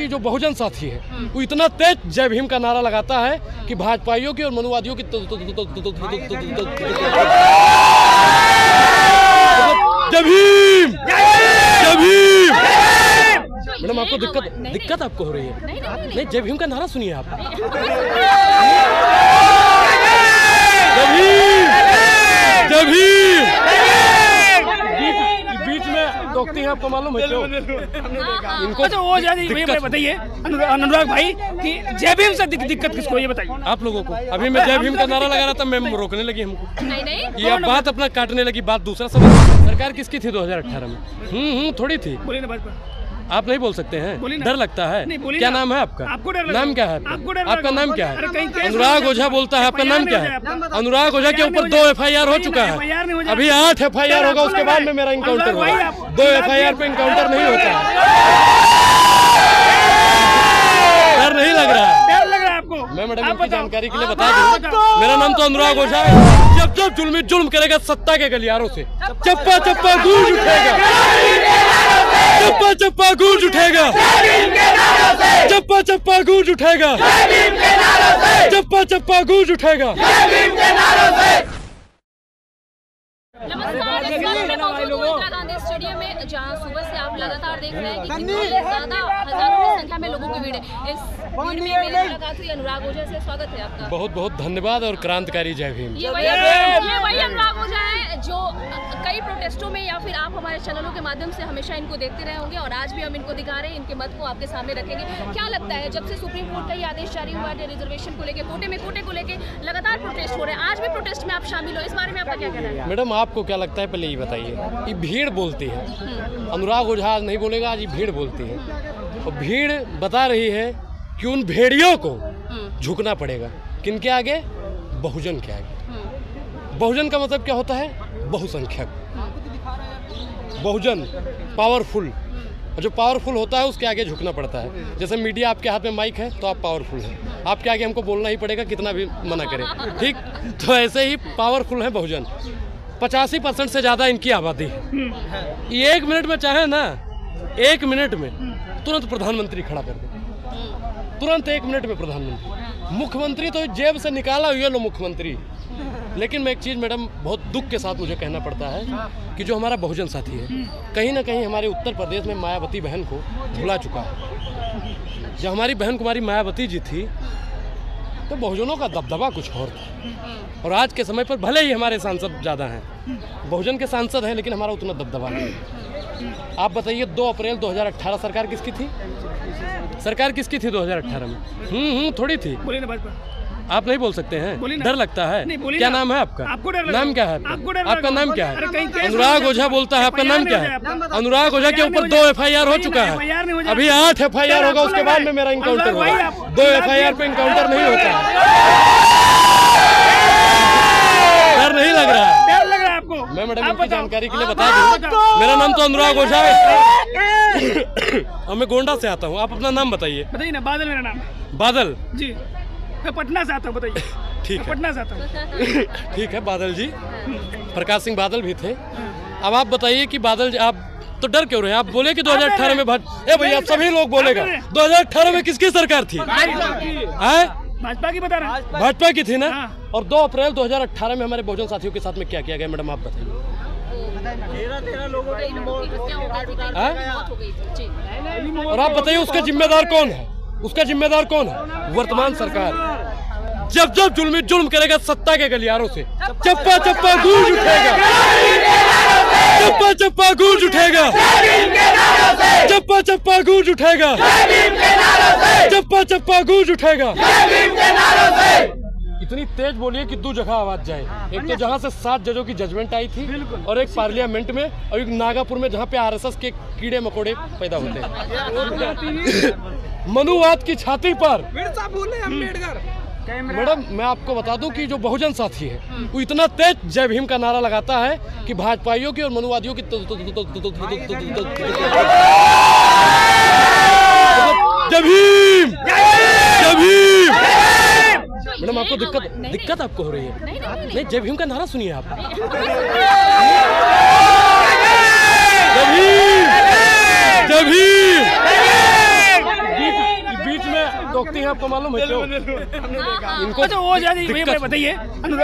कि जो बहुजन साथी है वो इतना तेज जय भीम का नारा लगाता है कि भाजपाइयों की और मनुवादियों की जय भीम, जय भीम। मैडम आपको दिक्कत आपको हो रही है? नहीं, जय भीम का नारा सुनिए आप। जय भीम, जय भीम। बीच में टोकती हैं, आपको मालूम है क्यों? इनको अच्छा वो बताइए अनुराग भाई कि जय भीम से दिक्कत किसको, ये बताइए आप लोगों को। अभी मैं जय भीम का नारा लगा रहा था, मैं रोकने लगी हमको। नहीं ये बात अपना काटने लगी। बात दूसरा समझ, सरकार किसकी थी 2018 में? थोड़ी थी। बोलिए ना आप नहीं बोल सकते हैं? डर लगता है? क्या नाम है आपका? आपको डर नाम क्या है? आपका नाम क्या है? अनुराग ओझा बोलता है। आपका नाम क्या है? अनुराग ओझा के ऊपर 2 FIR हो चुका है। अभी 8 FIR होगा, उसके बाद में मेरा इनकाउंटर होगा। 2 FIR पे इनकाउंटर नहीं होता है। डर नहीं लग रहा है? मैं मैडम आपकी जानकारी के लिए बता दूं, मेरा नाम तो अनुराग ओझा है। जब जब जुल्म करेगा सत्ता के गलियारों से, चप्पा चप्पा गूंज उठेगा, चप्पा चप्पा गूंज उठेगा, चप्पा चप्पा गूंज उठेगा, चप्पा चप्पा गूंज उठेगा। नमस्कार, इंदिरा गांधी स्टेडियम में जहां सुबह से आप लगातार देख रहे हैं कि कितनी ज्यादा हजारों की संख्या में लोगों की भीड़ है। इस भीड़ में मेरी मुलाकात हुई अनुराग ओझा से। स्वागत है आपका। बहुत बहुत धन्यवाद और क्रांतिकारी जय भीम। ये वही अनुराग ओझा है जो कई प्रोटेस्टों में या फिर आप हमारे चैनलों के माध्यम से हमेशा इनको देखते रहे होंगे और आज भी हम इनको दिखा रहे हैं, इनके मत को आपके सामने रखेंगे। क्या लगता है, जब से सुप्रीम कोर्ट का ये आदेश जारी हुआ है रिजर्वेशन को लेकर, कोटे को लेकर लगातार प्रोटेस्ट हो रहे हैं, आज भी प्रोटेस्ट में आप शामिल हो, इस बारे में आपका क्या कहना है? मैडम आपको क्या लगता है, पहले ये बताइए। ये भीड़ बोलती है, अनुराग ओझा आज नहीं बोलेगा, आज ये भीड़ बोलती है। और भीड़ बता रही है कि उन भेड़ियों को झुकना पड़ेगा। किनके आगे? बहुजन के आगे। बहुजन का मतलब क्या होता है? बहुसंख्यक। बहुजन पावरफुल, और जो पावरफुल होता है उसके आगे झुकना पड़ता है। जैसे मीडिया आपके हाथ में माइक है तो आप पावरफुल हैं, आपके आगे हमको बोलना ही पड़ेगा, कितना भी मना करें, ठीक? तो ऐसे ही पावरफुल है बहुजन। 85% से ज़्यादा इनकी आबादी है। ये 1 मिनट में चाहे ना, 1 मिनट में तुरंत प्रधानमंत्री खड़ा कर दे, तुरंत 1 मिनट में प्रधानमंत्री। मुख्यमंत्री तो जेब से निकाला हुआ लो मुख्यमंत्री। लेकिन मैं एक चीज़ मैडम बहुत दुख के साथ मुझे कहना पड़ता है कि जो हमारा बहुजन साथी है कहीं ना कहीं हमारे उत्तर प्रदेश में मायावती बहन को भुला चुका है। जब हमारी बहन कुमारी मायावती जी थी तो बहुजनों का दबदबा कुछ और था, और आज के समय पर भले ही हमारे सांसद ज़्यादा हैं, बहुजन के सांसद हैं, लेकिन हमारा उतना दबदबा नहीं। आप बताइए 2 अप्रैल 2018 सरकार किसकी थी? सरकार किसकी थी 2018 में? थोड़ी थी। आप नहीं बोल सकते हैं? डर लगता है? क्या नाम है आपका? नाम क्या है आपका? नाम क्या है? अनुराग ओझा बोलता है। आपका नाम क्या है? अनुराग ओझा के ऊपर 2 FIR हो चुका है। अभी 8 FIR होगा, उसके बाद में मेरा इनकाउंटर होगा। 2 FIR पे इनकाउंटर नहीं होता है। डर नहीं लग रहा है? मैं मैडम आपकी जानकारी के लिए बता दूं, मेरा नाम तो अनुराग ओझा है और मैं गोंडा से आता हूँ। आप अपना नाम बताइए। बताइए ना। बादल मेरा नाम। बादल जी? मैं पटना से आता हूँ। बताइए। ठीक है, पटना से आता हूँ। ठीक है बादल जी। प्रकाश सिंह बादल भी थे। अब आप बताइए कि बादल जी, आप तो डर क्यों रहे हैं? आप बोले कि 2018 में भैया सभी लोग बोलेगा 2018 में किसकी सरकार थी? भाजपा की बता रहा है। भाजपा की थी ना। और 2 अप्रैल 2018 में हमारे बहुजन साथियों के साथ में क्या किया गया मैडम, आप बताइए। 13 लोगों की हत्या हो गई थी। और आप बताइए उसका जिम्मेदार कौन है? उसका जिम्मेदार कौन है? वर्तमान सरकार। जब जब जुल्म करेगा सत्ता के गलियारों से, चप्पा चप्पा गूंज उठेगा, चप्पा चप्पा गूंज उठेगा, चप्पा चप्पा गूंज उठेगा, चप्पा चप्पा गूंज उठेगा। इतनी तेज बोलिए कि 2 जगह आवाज जाए। एक तो जहां से 7 जजों की जजमेंट आई थी, और एक पार्लियामेंट में, और एक नागापुर में जहां पे RSS के कीड़े मकोड़े पैदा होते हैं। मनुवाद की छाती पर। मैडम मैं आपको बता दूं कि जो बहुजन साथी है वो इतना तेज जय भीम का नारा लगाता है कि भाजपाइयों की और मनुवादियों की जय भीम, जय भीम। मैडम आपको दिक्कत आपको हो रही है? नहीं, जय भीम का नारा सुनिए आप। जय भीम, जय भीम। बीच रोकती हैं आपको मालूम है क्यों? इनको अच्छा वो जानी ये बताइए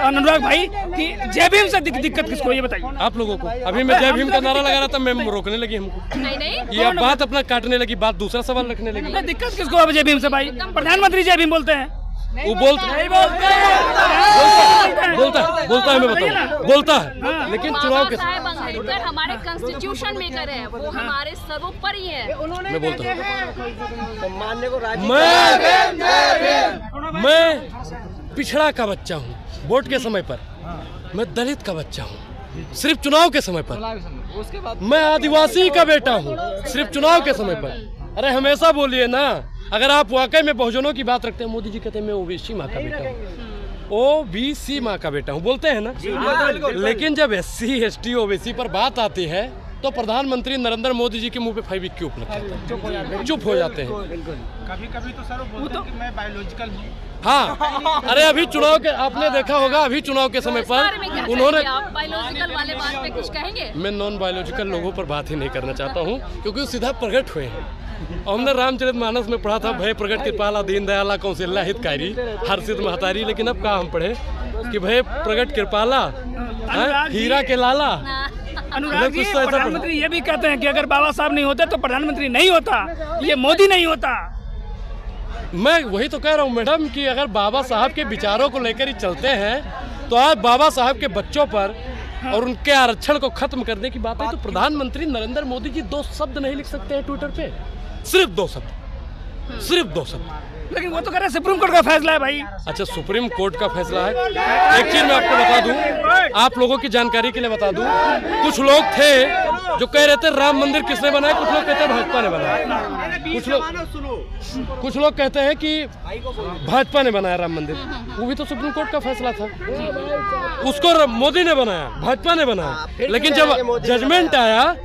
अनुराग भाई कि जय भीम से दिक्कत किसको, ये बताइए आप लोगों को। अभी मैं जय भीम का नारा लगा रहा था, मैं रोकने लगी हमको। नहीं ये अब बात अपना काटने लगी, बात दूसरा सवाल रखने लगी। दिक्कत किसको है जय भीम से भाई? प्रधानमंत्री जय भीम बोलते हैं। वो बोलता है, मैं बताऊँ, बोलता है, लेकिन चुनाव के अंबेडकर हमारे कॉन्स्टिट्यूशन मेकर है, वो हमारे सर्वोपरि है। मैं बोलता हूँ, मैं पिछड़ा का बच्चा हूँ वोट के समय पर, मैं दलित का बच्चा हूँ सिर्फ चुनाव के समय पर, मैं आदिवासी का बेटा हूँ सिर्फ चुनाव के समय पर। अरे हमेशा बोलिए ना, अगर आप वाकई में बहुजनों की बात रखते हैं, मोदी जी कहते हैं मैं ओबीसी माँ का बेटा हूँ, ओबीसी माँ का बेटा हूँ बोलते हैं ना, लेकिन जब SC ST OBC पर बात आती है तो प्रधानमंत्री नरेंद्र मोदी जी के मुंह पे फेविक क्यों लगता है, चुप हो जाते हैं। कभी तो सर वो बोलते हैं कि मैं बायोलॉजिकल हूँ। हाँ, अरे अभी चुनाव के आपने देखा होगा, अभी चुनाव के समय पर उन्होंने, बायोलॉजिकल वाले बात पे कुछ कहेंगे? मैं नॉन बायोलॉजिकल लोगों पर बात ही नहीं करना चाहता हूँ, क्योंकि वो सीधा प्रकट हुए हैं। और हमने रामचरितमानस में पढ़ा था, भय प्रकट कृपाला दीन दयाला कौशल्या हितकारी हर्षित महतारी, लेकिन अब कहाँ हम पढ़े कि भय प्रकट कृपाला हीरा के लाला। अनुराग जी, प्रधानमंत्री ये भी कहते हैं कि अगर बाबा साहब नहीं होते तो प्रधानमंत्री नहीं होता, ये मोदी नहीं होता। मैं वही तो कह रहा हूँ मैडम कि अगर बाबा साहब के विचारों को लेकर ही चलते हैं तो आज बाबा साहब के बच्चों पर और उनके आरक्षण को खत्म करने की बात है तो प्रधानमंत्री नरेंद्र मोदी जी 2 शब्द नहीं लिख सकते हैं ट्विटर पे, सिर्फ 2 शब्द, सिर्फ 2 शब्द। लेकिन वो तो कह रहे हैं सुप्रीम कोर्ट का फैसला है भाई। अच्छा, सुप्रीम कोर्ट का फैसला है। एक चीज मैं आपको बता दूं, आप लोगों की जानकारी के लिए बता दूं, कुछ लोग थे जो कह रहे थे राम मंदिर किसने बनाया, कुछ लोग कहते हैं भाजपा ने बनाया, कुछ लोग कहते हैं कि भाजपा ने बनाया राम मंदिर। वो भी तो सुप्रीम कोर्ट का फैसला था, उसको मोदी ने बनाया, भाजपा ने बनाया, लेकिन जब जजमेंट आया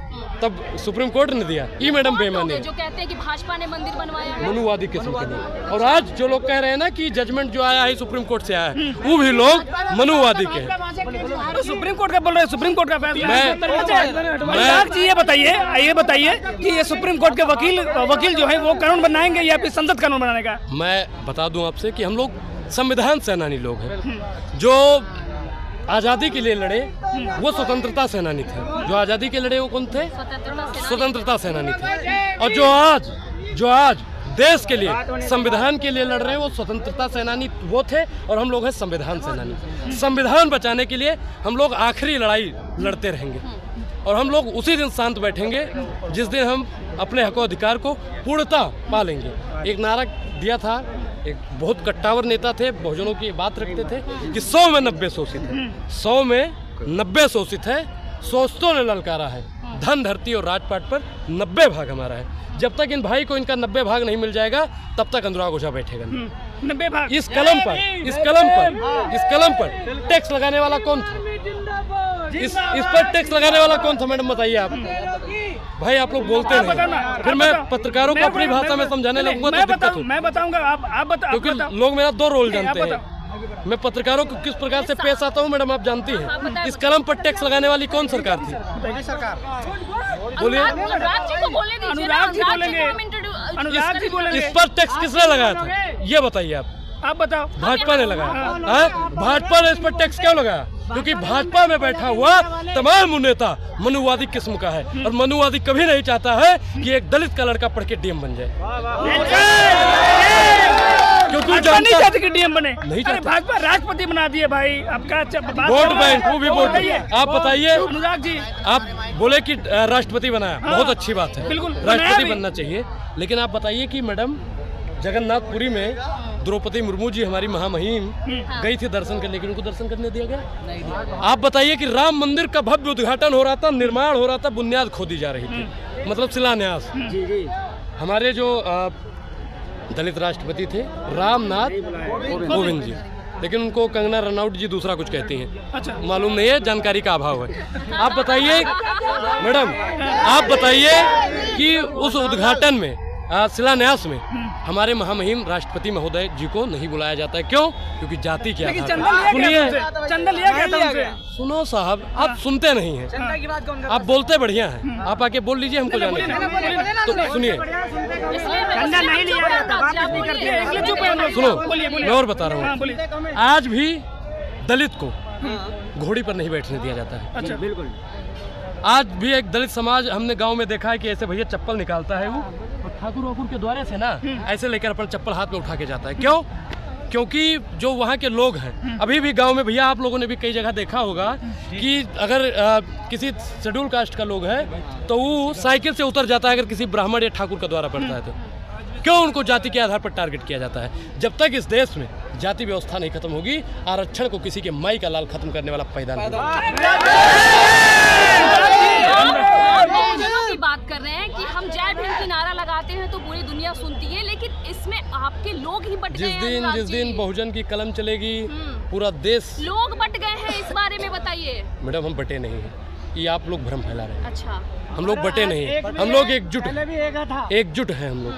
तब सुप्रीम कोर्ट ने दिया। ये मैडम बेईमानी है। जो कहते हैं कि भाजपा ने मंदिर बनवाया, मनुवादी किस्म के लोग। और आज जो लोग कह रहे हैं ना कि जजमेंट जो आया है सुप्रीम कोर्ट से आया है, वो भी लोग मनुवादी के हैं। तो सुप्रीम कोर्ट का बोल रहे हैं, सुप्रीम कोर्ट का फैसला। जी ये बताइए कि ये सुप्रीम कोर्ट के वकील जो है वो कानून बनाएंगे या फिर संसद कानून बनाने का? मैं बता दूं आपसे कि हम लोग संविधान सेनानी लोग हैं, जो आज़ादी के लिए लड़े वो स्वतंत्रता सेनानी थे। जो आज़ादी के लड़े वो कौन थे? स्वतंत्रता सेनानी थे। और जो आज देश के लिए, संविधान के लिए लड़ रहे हैं वो स्वतंत्रता सेनानी वो थे, और हम लोग हैं संविधान सेनानी। संविधान बचाने के लिए हम लोग आखिरी लड़ाई लड़ते रहेंगे, और हम लोग उसी दिन शांत बैठेंगे जिस दिन हम अपने हक अधिकार को पूर्णतः पालेंगे। एक नारा दिया था, एक बहुत कट्टावर नेता थे, बहुजनों की बात रखते थे कि 100 में 90 शोषित है, 100 में 90 शोषित है, शोषितों ने ललकारा है, धन धरती और राजपाट पर 90 भाग हमारा है। जब तक इन भाई को इनका 90 भाग नहीं मिल जाएगा तब तक अनुराग ओझा बैठेगा नहीं। 90 भाग। इस कलम पर टैक्स लगाने वाला कौन था? इस पर टैक्स लगाने वाला कौन था मैडम, बताइए आप। भाई आप लोग बोलते नहीं, फिर मैं पत्रकारों को अपनी भाषा में समझाने लगूंगा तो दिक्कत होगी। मैं बताऊंगा, आप बताओ, क्योंकि लोग मेरा 2 रोल जानते हैं। मैं पत्रकारों को किस प्रकार से पेश आता हूँ मैडम आप जानती हैं। इस कलम पर टैक्स लगाने वाली कौन सरकार थी? बोलिए। अनुराग जी को बोलने दीजिए ना, अनुराग जी बोलेंगे, अनुराग जी बोलेंगे। इस पर टैक्स किसने लगाया था ये बताइए आप बताओ। भाजपा ने लगाया। भाजपा ने इस पर टैक्स क्यों लगाया? क्योंकि भाजपा में बैठा हुआ तमाम नेता मनुवादी किस्म का है, और मनुवादी कभी नहीं चाहता है कि एक दलित का लड़का पढ़ के डीएम बन जाए। क्योंकि नहीं चाहते कि डीएम बने, नहीं चाहते। भाजपा राष्ट्रपति बना दिए भाई। आपका वोट बैंक, वो भी वोट। आप बताइए, अनुराग जी आप बोले कि राष्ट्रपति बनाया, बहुत अच्छी बात है, बिल्कुल राष्ट्रपति बनना चाहिए। लेकिन आप बताइए कि मैडम जगन्नाथपुरी में द्रौपदी मुर्मू जी हमारी महामहिम गई थी दर्शन करने, लेकिन उनको दर्शन करने दिया गया? आप बताइए कि राम मंदिर का भव्य उद्घाटन हो रहा था, निर्माण हो रहा था, बुनियाद खोदी जा रही थी, मतलब शिलान्यास। हमारे जो दलित राष्ट्रपति थे रामनाथ कोविंद जी, लेकिन उनको कंगना रनौत जी दूसरा कुछ कहती हैं। अच्छा। मालूम नहीं है, जानकारी का अभाव है। आप बताइए मैडम, आप बताइए कि उस उद्घाटन में, शिलान्यास में हमारे महामहिम राष्ट्रपति महोदय जी को नहीं बुलाया जाता है। क्यों? क्योंकि जाति क्या था। सुनिए, सुनो साहब, आप सुनते नहीं हैं, आप बोलते बढ़िया हैं, आप आके बोल लीजिए, हमको जाने। तो सुनिए, करते हैं, इसलिए चुप है हम लोग। सुनो, बोलिए बोलिए, मैं और बता रहा हूँ। हाँ, बोलिए। आज भी दलित को घोड़ी पर नहीं बैठने दिया जाता है। अच्छा, बिल्कुल। आज भी एक दलित समाज हमने गांव में देखा है कि ऐसे भैया चप्पल निकालता है वो, और ठाकुर वाकुर के द्वारे से ना ऐसे लेकर अपन चप्पल हाथ में उठा के जाता है। क्यों? क्योंकि जो वहाँ के लोग हैं, अभी भी गांव में भैया आप लोगों ने भी कई जगह देखा होगा कि अगर किसी शेड्यूल कास्ट का लोग है तो वो साइकिल से उतर जाता है अगर किसी ब्राह्मण या ठाकुर का द्वारा पड़ता है तो। क्यों उनको जाति के आधार पर टारगेट किया जाता है? जब तक इस देश में जाति व्यवस्था नहीं खत्म होगी, आरक्षण को किसी के माई का लाल खत्म करने वाला पैदा नहीं होगा। की बात कर रहे हैं कि हम जय भीम की नारा लगाते हैं तो पूरी दुनिया सुनती है, लेकिन इसमें आपके लोग ही बट गए हैं। जिस दिन बहुजन की कलम चलेगी, पूरा देश लोग बट गए हैं, इस बारे में बताइए। मैडम, हम बटे नहीं हैं, ये आप लोग भ्रम फैला रहे हैं। अच्छा, हम लोग बटे नहीं हैं, हम लोग एकजुट हैं हम लोग।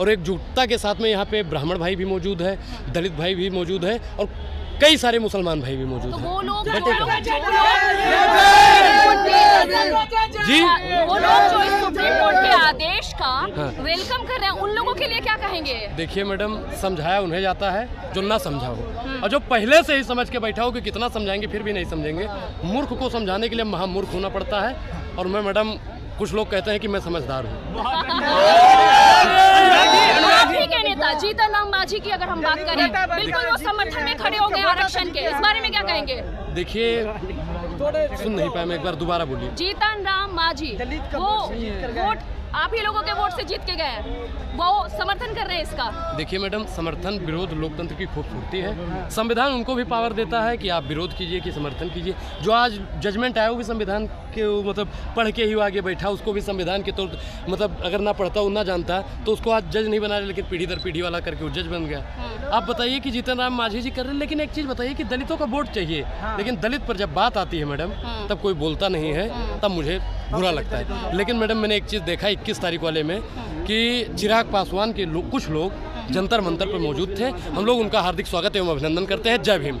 और एकजुटता के साथ में यहाँ पे ब्राह्मण भाई भी मौजूद है, दलित भाई भी मौजूद है, और कई सारे मुसलमान भाई भी मौजूद तो हैं। वो लोग जी, वो लोग जो इस सुप्रीम कोर्ट के आदेश का वेलकम कर रहे हैं, उन लोगों के लिए क्या कहेंगे? देखिए मैडम, समझाया उन्हें जाता है जो ना समझा हो, और जो पहले से ही समझ के बैठा हो कि कितना समझाएंगे फिर भी नहीं समझेंगे। मूर्ख को समझाने के लिए महामूर्ख होना पड़ता है। और मैं मैडम, कुछ लोग कहते हैं कि मैं समझदार हूँ। ठीक है नेता जीतन राम मांझी की अगर हम बात करें, बिल्कुल वो समर्थन में खड़े हो गए आरक्षण के, इस बारे में क्या कहेंगे? देखिए, सुन नहीं पाया, मैं एक बार दोबारा बोलिए। जीतन राम मांझी वो वोट आप ही लोगों के वोट से जीत के गए, वो समर्थन कर रहे हैं इसका। देखिए मैडम, समर्थन विरोध लोकतंत्र की खूबसूरती है। संविधान उनको भी पावर देता है कि आप विरोध कीजिए कि समर्थन कीजिए। जो आज जजमेंट आया वो भी संविधान के मतलब पढ़ के ही आगे बैठा, उसको भी संविधान के तौर मतलब अगर ना पढ़ता ना जानता तो उसको आज जज नहीं बना रहे, लेकिन पीढ़ी दर पीढ़ी वाला करके वो जज बन गया। आप बताइए कि जीतन राम मांझी जी कर रहे हैं, लेकिन एक चीज़ बताइए कि दलितों का वोट चाहिए, लेकिन दलित पर जब बात आती है मैडम तब कोई बोलता नहीं है, तब मुझे बुरा लगता है। लेकिन मैडम, मैंने एक चीज़ देखा 21 तारीख वाले में कि चिराग पासवान के कुछ लोग जंतर मंतर पर मौजूद थे। हम लोग उनका हार्दिक स्वागत एवं अभिनंदन करते हैं। जय भीम।